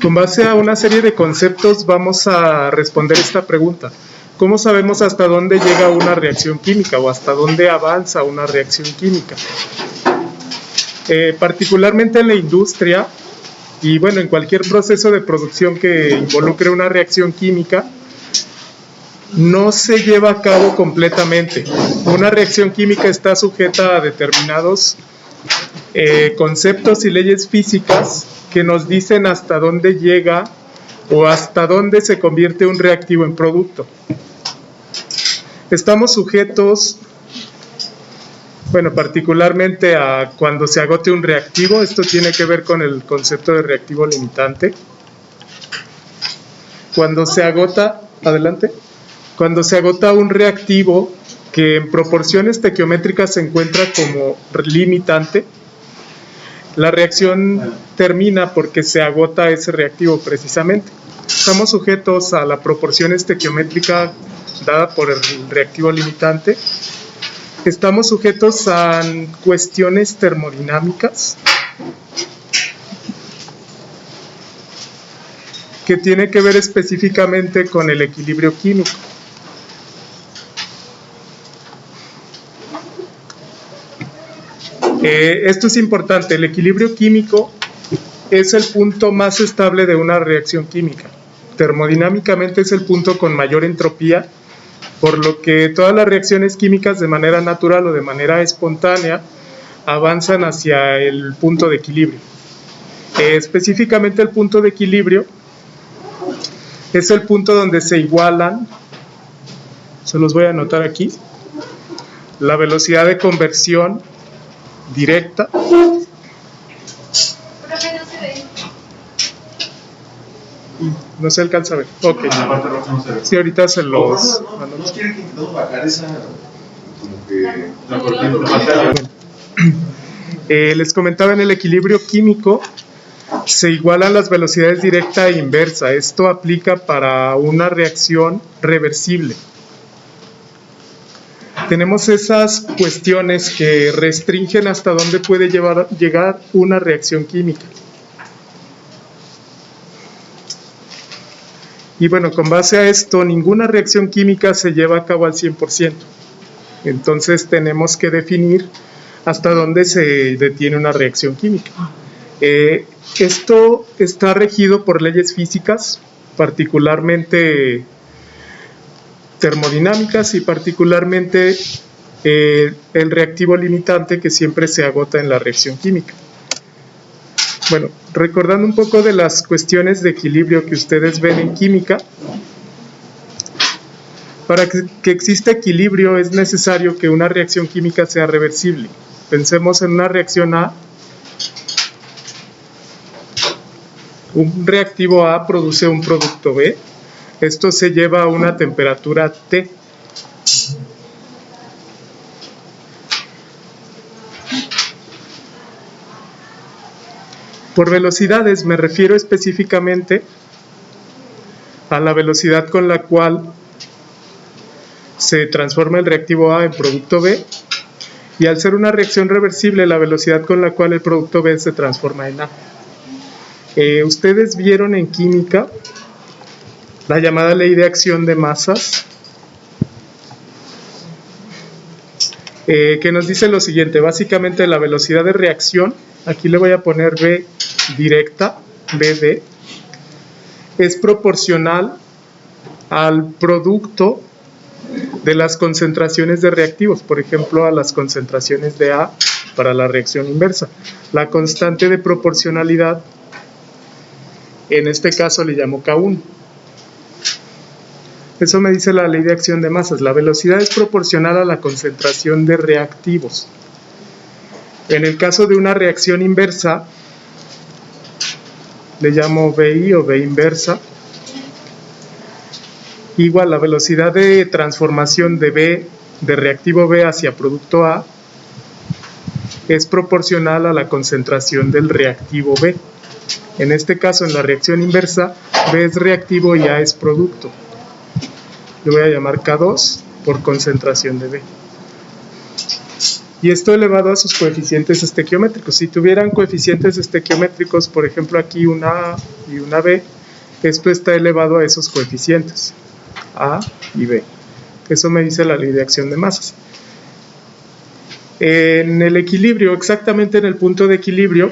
Con base a una serie de conceptos vamos a responder esta pregunta. ¿Cómo sabemos hasta dónde llega una reacción química o hasta dónde avanza una reacción química? Particularmente en la industria y bueno, en cualquier proceso de producción que involucre una reacción química, no se lleva a cabo completamente. Una reacción química está sujeta a determinados conceptos y leyes físicas que nos dicen hasta dónde llega o hasta dónde se convierte un reactivo en producto. Estamos sujetos, bueno, particularmente a cuando se agote un reactivo. Esto tiene que ver con el concepto de reactivo limitante. Cuando se agota, adelante, cuando se agota un reactivo que en proporciones estequiométricas se encuentra como limitante, la reacción termina porque se agota ese reactivo precisamente. Estamos sujetos a la proporción estequiométrica dada por el reactivo limitante. Estamos sujetos a cuestiones termodinámicas que tiene que ver específicamente con el equilibrio químico. Esto es importante. El equilibrio químico es el punto más estable de una reacción química. Termodinámicamente es el punto con mayor entropía, por lo que todas las reacciones químicas de manera natural o de manera espontánea avanzan hacia el punto de equilibrio. Específicamente el punto de equilibrio es el punto donde se igualan, se los voy a anotar aquí, la velocidad de conversión directa no se alcanza a ver. Ok. Sí, ahorita se los... No quiere que intentemos bajar esa... como que... les comentaba, en el equilibrio químico se igualan las velocidades directa e inversa. Esto aplica para una reacción reversible. Tenemos esas cuestiones que restringen hasta dónde puede llegar una reacción química. Y bueno, con base a esto, ninguna reacción química se lleva a cabo al 100%. Entonces tenemos que definir hasta dónde se detiene una reacción química. Esto está regido por leyes físicas, particularmente termodinámicas y particularmente el reactivo limitante que siempre se agota en la reacción química. Bueno, recordando un poco de las cuestiones de equilibrio que ustedes ven en química, para que exista equilibrio es necesario que una reacción química sea reversible. Pensemos en una reacción A. Un reactivo A produce un producto B. Esto se lleva a una temperatura T. Por velocidades me refiero específicamente a la velocidad con la cual se transforma el reactivo A en producto B, y al ser una reacción reversible, la velocidad con la cual el producto B se transforma en A. Ustedes vieron en química la llamada ley de acción de masas, que nos dice lo siguiente: básicamente la velocidad de reacción, aquí le voy a poner B directa, BD, es proporcional al producto de las concentraciones de reactivos, por ejemplo, a las concentraciones de A para la reacción inversa. La constante de proporcionalidad, en este caso le llamo K1. Eso me dice la ley de acción de masas. La velocidad es proporcional a la concentración de reactivos. En el caso de una reacción inversa, le llamo BI o B inversa. Igual, la velocidad de transformación de B, de reactivo B hacia producto A, es proporcional a la concentración del reactivo B. En este caso, en la reacción inversa, B es reactivo y A es producto. Le voy a llamar K2 por concentración de B. y esto elevado a sus coeficientes estequiométricos. Si tuvieran coeficientes estequiométricos, por ejemplo aquí una A y una B, esto está elevado a esos coeficientes, A y B. Eso me dice la ley de acción de masas. En el equilibrio, exactamente en el punto de equilibrio,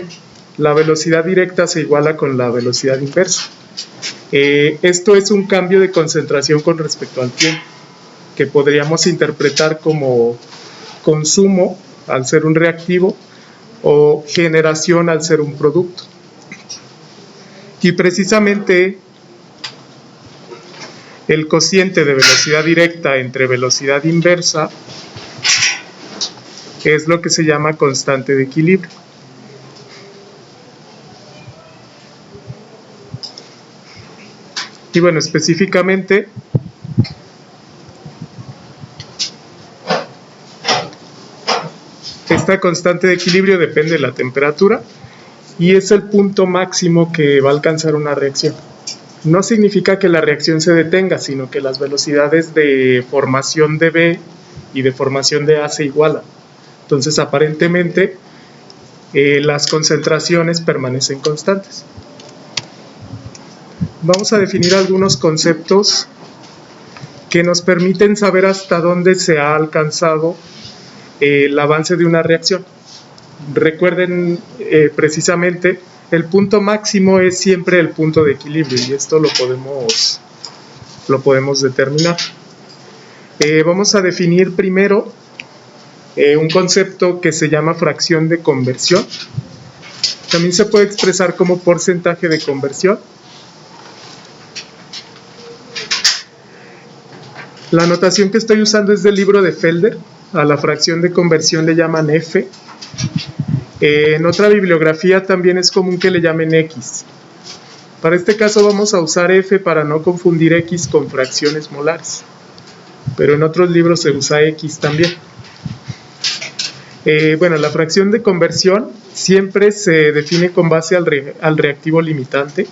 la velocidad directa se iguala con la velocidad inversa. Esto es un cambio de concentración con respecto al tiempo, que podríamos interpretar como consumo al ser un reactivo o generación al ser un producto. Y precisamente el cociente de velocidad directa entre velocidad inversa es lo que se llama constante de equilibrio. Y bueno, específicamente esta constante de equilibrio depende de la temperatura y es el punto máximo que va a alcanzar una reacción. No significa que la reacción se detenga, sino que las velocidades de formación de B y de formación de A se igualan. Entonces, aparentemente, las concentraciones permanecen constantes. Vamos a definir algunos conceptos que nos permiten saber hasta dónde se ha alcanzado el avance de una reacción. Recuerden precisamente, el punto máximo es siempre el punto de equilibrio y esto lo podemos determinar. Vamos a definir primero un concepto que se llama fracción de conversión. También se puede expresar como porcentaje de conversión. La notación que estoy usando es del libro de Felder. A la fracción de conversión le llaman F. En otra bibliografía también es común que le llamen X. Para este caso vamos a usar F para no confundir X con fracciones molares. Pero en otros libros se usa X también. Bueno, la fracción de conversión siempre se define con base al reactivo limitante.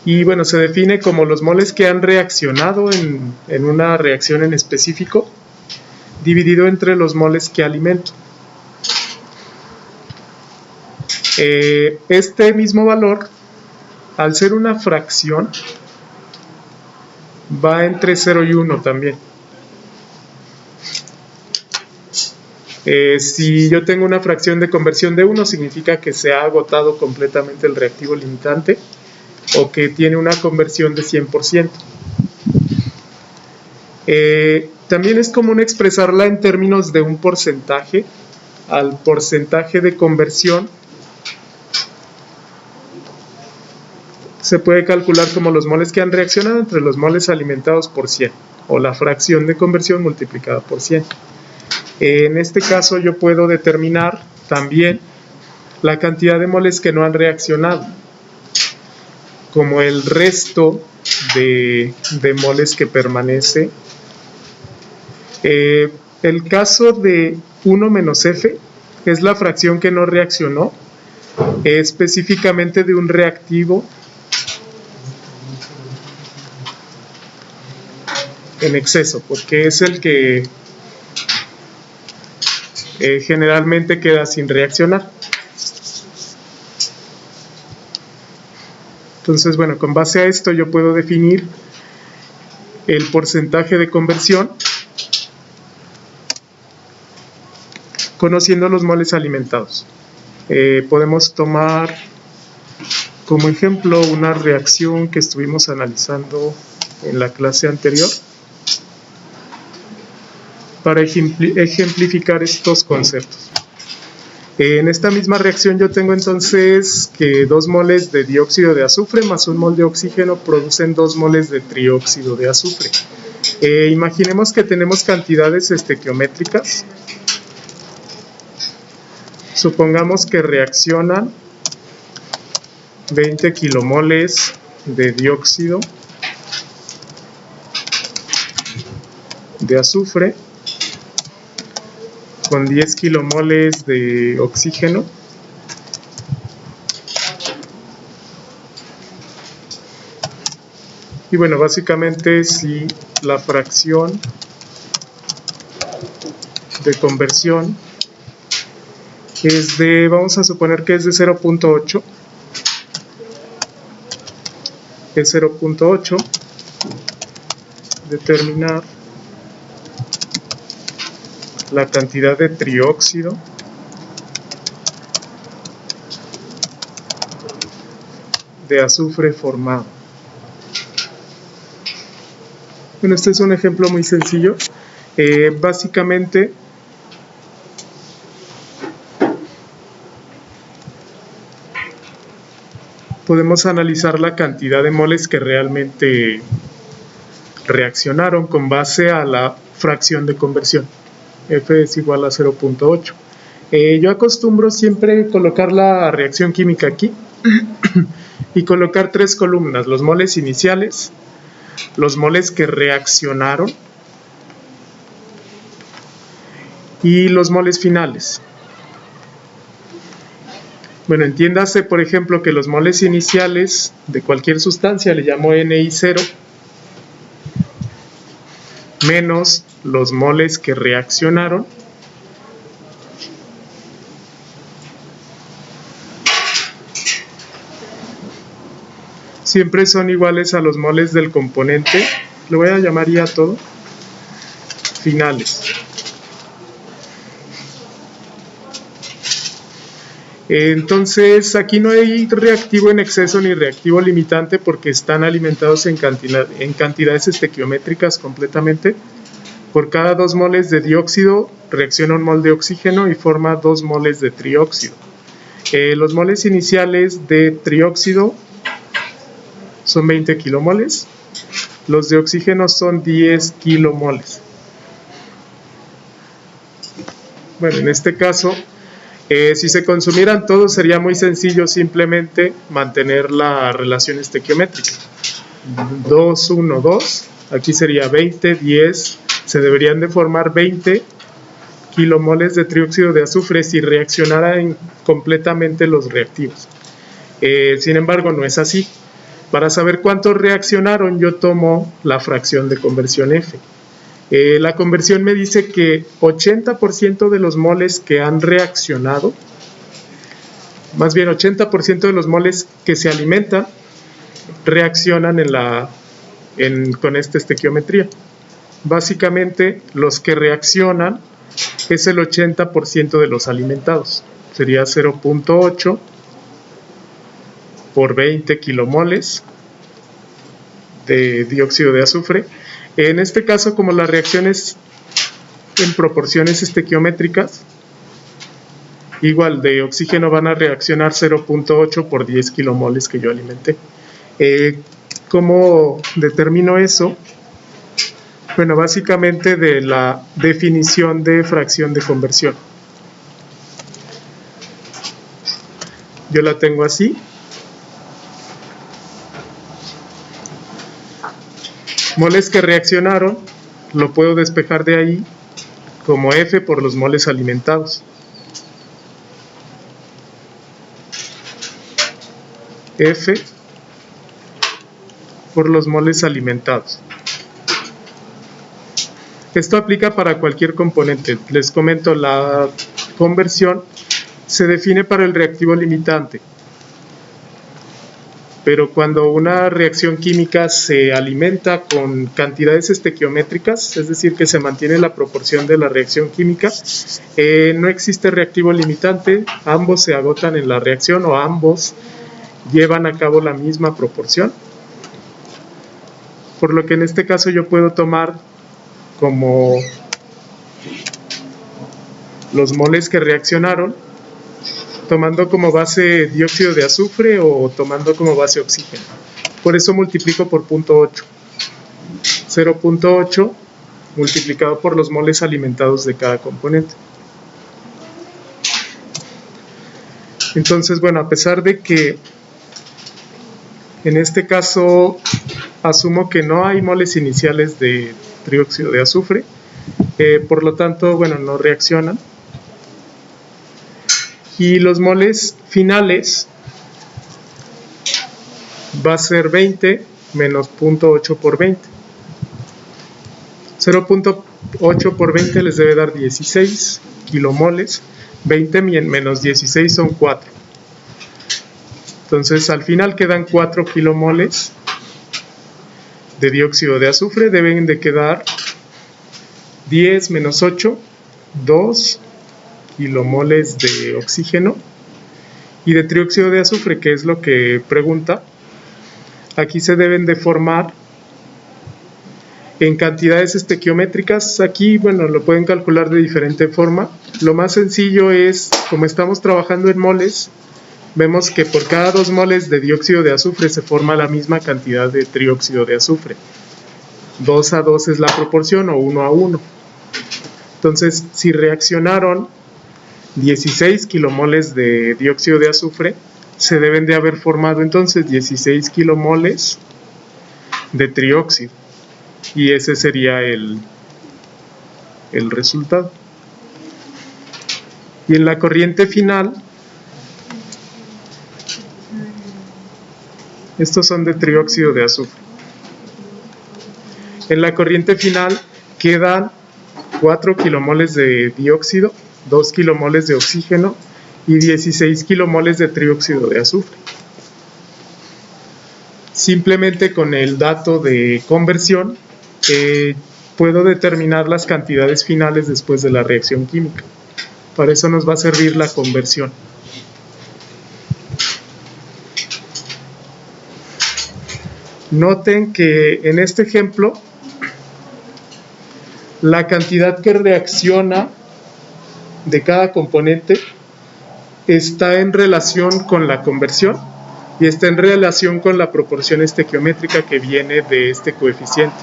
Y bueno, se define como los moles que han reaccionado en una reacción en específico, dividido entre los moles que alimento. Este mismo valor, al ser una fracción, va entre 0 y 1 también. Si yo tengo una fracción de conversión de 1, significa que se ha agotado completamente el reactivo limitante o que tiene una conversión de 100%. También es común expresarla en términos de un porcentaje. Al porcentaje de conversión se puede calcular como los moles que han reaccionado entre los moles alimentados por 100 o la fracción de conversión multiplicada por 100. En este caso yo puedo determinar también la cantidad de moles que no han reaccionado, como el resto de moles que permanece. El caso de 1 menos F es la fracción que no reaccionó, específicamente de un reactivo en exceso, porque es el que generalmente queda sin reaccionar. Entonces, bueno, con base a esto yo puedo definir el porcentaje de conversión conociendo los moles alimentados. Podemos tomar como ejemplo una reacción que estuvimos analizando en la clase anterior para ejemplificar estos conceptos. En esta misma reacción yo tengo entonces que 2 moles de dióxido de azufre más 1 mol de oxígeno producen 2 moles de trióxido de azufre. Imaginemos que tenemos cantidades estequiométricas. Supongamos que reaccionan 20 kilomoles de dióxido de azufre con 10 kilomoles de oxígeno y bueno, básicamente si la fracción de conversión es de, vamos a suponer que es de 0.8, es 0.8, determinar la cantidad de trióxido de azufre formado. Bueno, este es un ejemplo muy sencillo. Básicamente podemos analizar la cantidad de moles que realmente reaccionaron con base a la fracción de conversión. F es igual a 0.8. Yo acostumbro siempre colocar la reacción química aquí y colocar tres columnas: los moles iniciales, los moles que reaccionaron y los moles finales. Bueno, entiéndase, por ejemplo, que los moles iniciales de cualquier sustancia le llamo NI0 menos los moles que reaccionaron siempre son iguales a los moles del componente, lo voy a llamar ya todo, finales. Entonces aquí no hay reactivo en exceso ni reactivo limitante porque están alimentados en cantidades estequiométricas completamente. Por cada 2 moles de dióxido reacciona un mol de oxígeno y forma 2 moles de trióxido. Los moles iniciales de trióxido son 20 kilomoles, los de oxígeno son 10 kilomoles. Bueno, en este caso, si se consumieran todos sería muy sencillo simplemente mantener la relación estequiométrica. 2, 1, 2, aquí sería 20, 10, se deberían de formar 20 kilomoles de trióxido de azufre si reaccionaran completamente los reactivos. Sin embargo, no es así. Para saber cuántos reaccionaron, yo tomo la fracción de conversión F. La conversión me dice que 80% de los moles que han reaccionado, más bien 80% de los moles que se alimentan, reaccionan con esta estequiometría. Básicamente, los que reaccionan es el 80% de los alimentados. Sería 0.8 por 20 kilomoles de dióxido de azufre. En este caso, como la reacción es en proporciones estequiométricas, igual de oxígeno van a reaccionar 0.8 por 10 kilomoles que yo alimenté. ¿Cómo determino eso? Bueno, básicamente de la definición de fracción de conversión. Yo la tengo así. Moles que reaccionaron, lo puedo despejar de ahí como F por los moles alimentados. F por los moles alimentados. Esto aplica para cualquier componente. Les comento, la conversión se define para el reactivo limitante. Pero cuando una reacción química se alimenta con cantidades estequiométricas, es decir, que se mantiene la proporción de la reacción química, no existe reactivo limitante, ambos se agotan en la reacción o ambos llevan a cabo la misma proporción. Por lo que en este caso yo puedo tomar como los moles que reaccionaron, tomando como base dióxido de azufre o tomando como base oxígeno. Por eso multiplico por 0.8. 0.8 multiplicado por los moles alimentados de cada componente. Entonces, bueno, a pesar de que en este caso asumo que no hay moles iniciales de trióxido de azufre, por lo tanto, bueno, no reaccionan. Y los moles finales va a ser 20 menos 0.8 por 20. 8 por 20 les debe dar 16 kilomoles. 20 menos 16 son 4. Entonces, al final quedan 4 kilomoles de dióxido de azufre. Deben de quedar 10 menos 8, 2 kilomoles de oxígeno. Y de trióxido de azufre, que es lo que pregunta, aquí se deben de formar en cantidades estequiométricas. Aquí, bueno, lo pueden calcular de diferente forma. Lo más sencillo es, como estamos trabajando en moles, vemos que por cada 2 moles de dióxido de azufre se forma la misma cantidad de trióxido de azufre. 2 a 2 es la proporción, o 1 a 1. Entonces, si reaccionaron 16 kilomoles de dióxido de azufre, se deben de haber formado entonces 16 kilomoles de trióxido. Y ese sería el resultado. Y en la corriente final, estos son de trióxido de azufre. En la corriente final quedan 4 kilomoles de dióxido, 2 kilomoles de oxígeno y 16 kilomoles de trióxido de azufre. Simplemente con el dato de conversión puedo determinar las cantidades finales después de la reacción química. Para eso nos va a servir la conversión. Noten que en este ejemplo la cantidad que reacciona de cada componente está en relación con la conversión y está en relación con la proporción estequiométrica que viene de este coeficiente.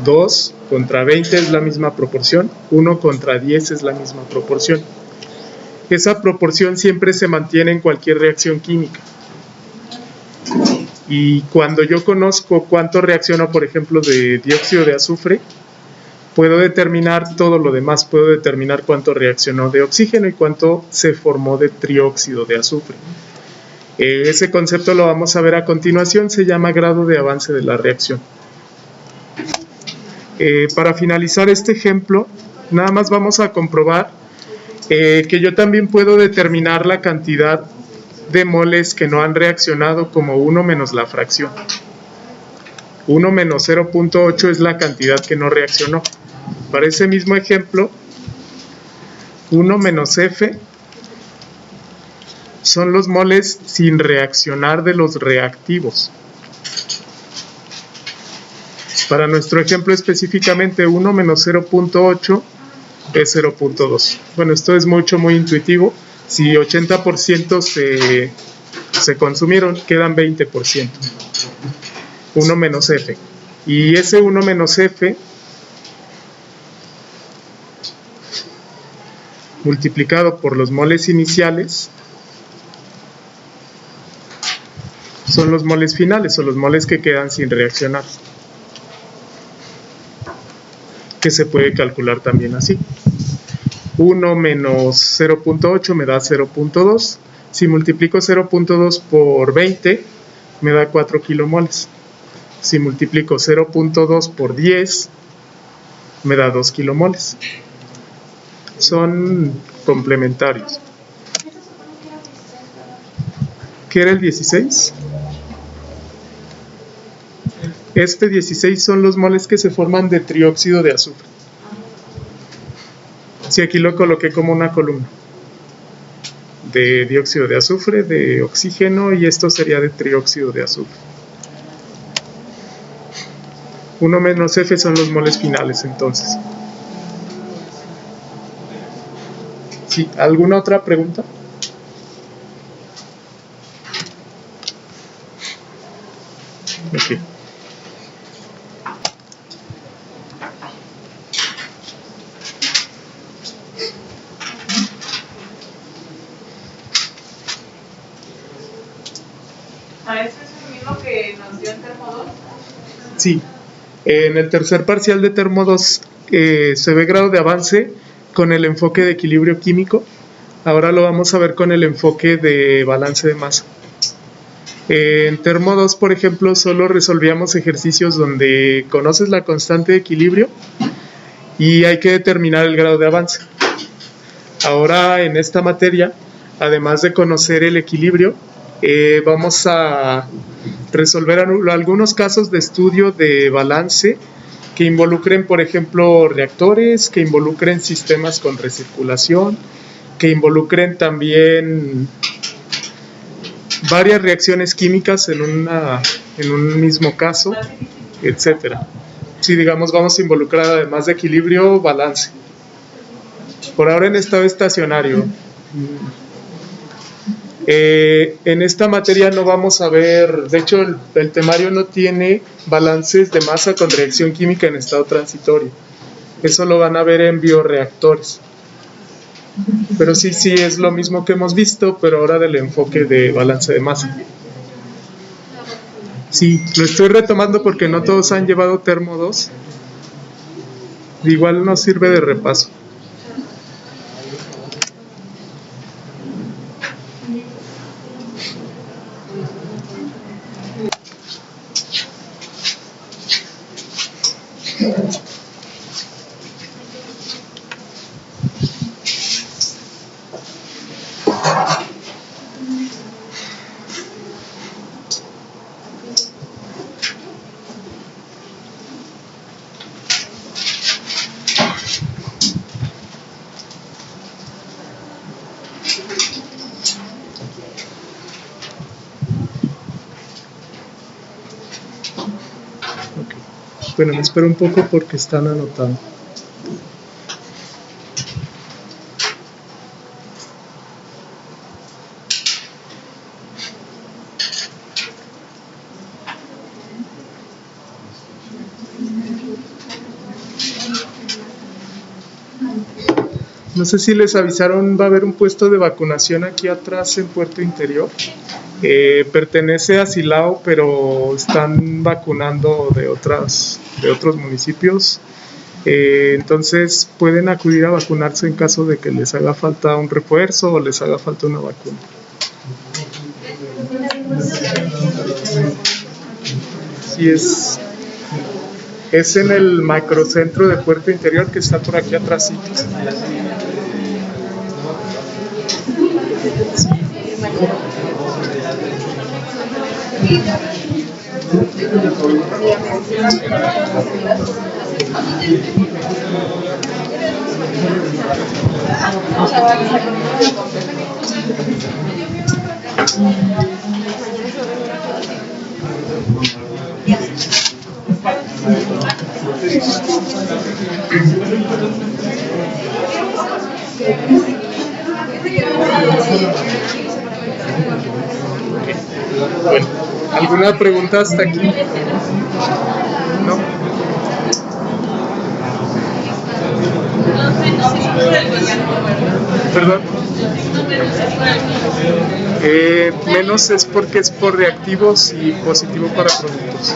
2 contra 20 es la misma proporción, 1 contra 10 es la misma proporción. Esa proporción siempre se mantiene en cualquier reacción química. Y cuando yo conozco cuánto reacciona, por ejemplo, de dióxido de azufre, puedo determinar todo lo demás. Puedo determinar cuánto reaccionó de oxígeno y cuánto se formó de trióxido de azufre. Ese concepto lo vamos a ver a continuación, se llama grado de avance de la reacción. Para finalizar este ejemplo, nada más vamos a comprobar que yo también puedo determinar la cantidad de moles que no han reaccionado como 1 menos la fracción. 1 menos 0.8 es la cantidad que no reaccionó. Para ese mismo ejemplo, 1 menos F son los moles sin reaccionar de los reactivos. Para nuestro ejemplo específicamente, 1 menos 0.8 es 0.2. Bueno, esto es muy intuitivo. Si 80% se consumieron, quedan 20%. 1 menos F. Y ese 1 menos F multiplicado por los moles iniciales son los moles finales, o los moles que quedan sin reaccionar, que se puede calcular también así. 1 menos 0.8 me da 0.2. Si multiplico 0.2 por 20, me da 4 kilomoles. Si multiplico 0.2 por 10, me da 2 kilomoles. Son complementarios. ¿Qué era el 16? Este 16 son los moles que se forman de trióxido de azufre. Sí, aquí lo coloqué como una columna. De dióxido de azufre, de oxígeno, y esto sería de trióxido de azufre. 1 menos F son los moles finales, entonces. ¿Sí? ¿Alguna otra pregunta? Ok. ¿Eso es lo mismo que nos dio en Termo 2? Sí. En el tercer parcial de Termo 2 se ve grado de avance con el enfoque de equilibrio químico. Ahora lo vamos a ver con el enfoque de balance de masa. En Termo 2, por ejemplo, solo resolvíamos ejercicios donde conoces la constante de equilibrio, y hay que determinar el grado de avance. Ahora, en esta materia, además de conocer el equilibrio, vamos a resolver algunos casos de estudio de balance que involucren, por ejemplo, reactores, que involucren sistemas con recirculación, que involucren también varias reacciones químicas en un mismo caso, etcétera. Si digamos vamos a involucrar además de equilibrio, balance. Por ahora en estado estacionario. En esta materia no vamos a ver, de hecho el temario no tiene balances de masa con reacción química en estado transitorio. Eso lo van a ver en bioreactores. Pero sí es lo mismo que hemos visto, pero ahora del enfoque de balance de masa. Sí, lo estoy retomando porque no todos han llevado termo 2. Igual nos sirve de repaso. Bueno, me espero un poco porque están anotando. No sé si les avisaron, va a haber un puesto de vacunación aquí atrás en Puerto Interior. Pertenece a Silao, pero están vacunando de otros municipios. Entonces pueden acudir a vacunarse en caso de que les haga falta un refuerzo o les haga falta una vacuna. Sí, es en el macrocentro de Puerto Interior que está por aquí atrás. Bueno, ¿alguna pregunta hasta aquí? ¿No? ¿Perdón? Menos es porque es por reactivos y positivo para productos.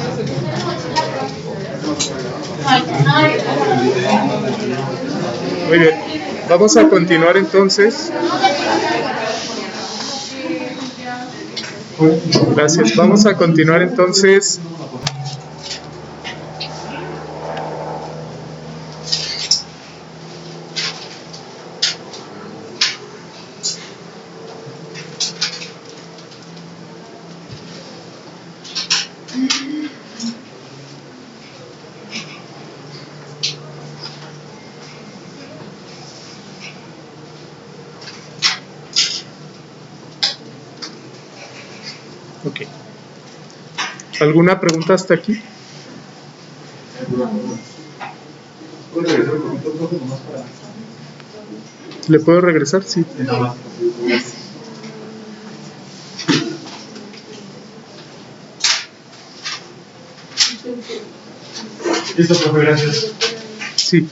Muy bien, vamos a continuar entonces. Gracias, vamos a continuar entonces. Ok. ¿Alguna pregunta hasta aquí? ¿Le puedo regresar? Sí. Listo, profe, gracias. Sí.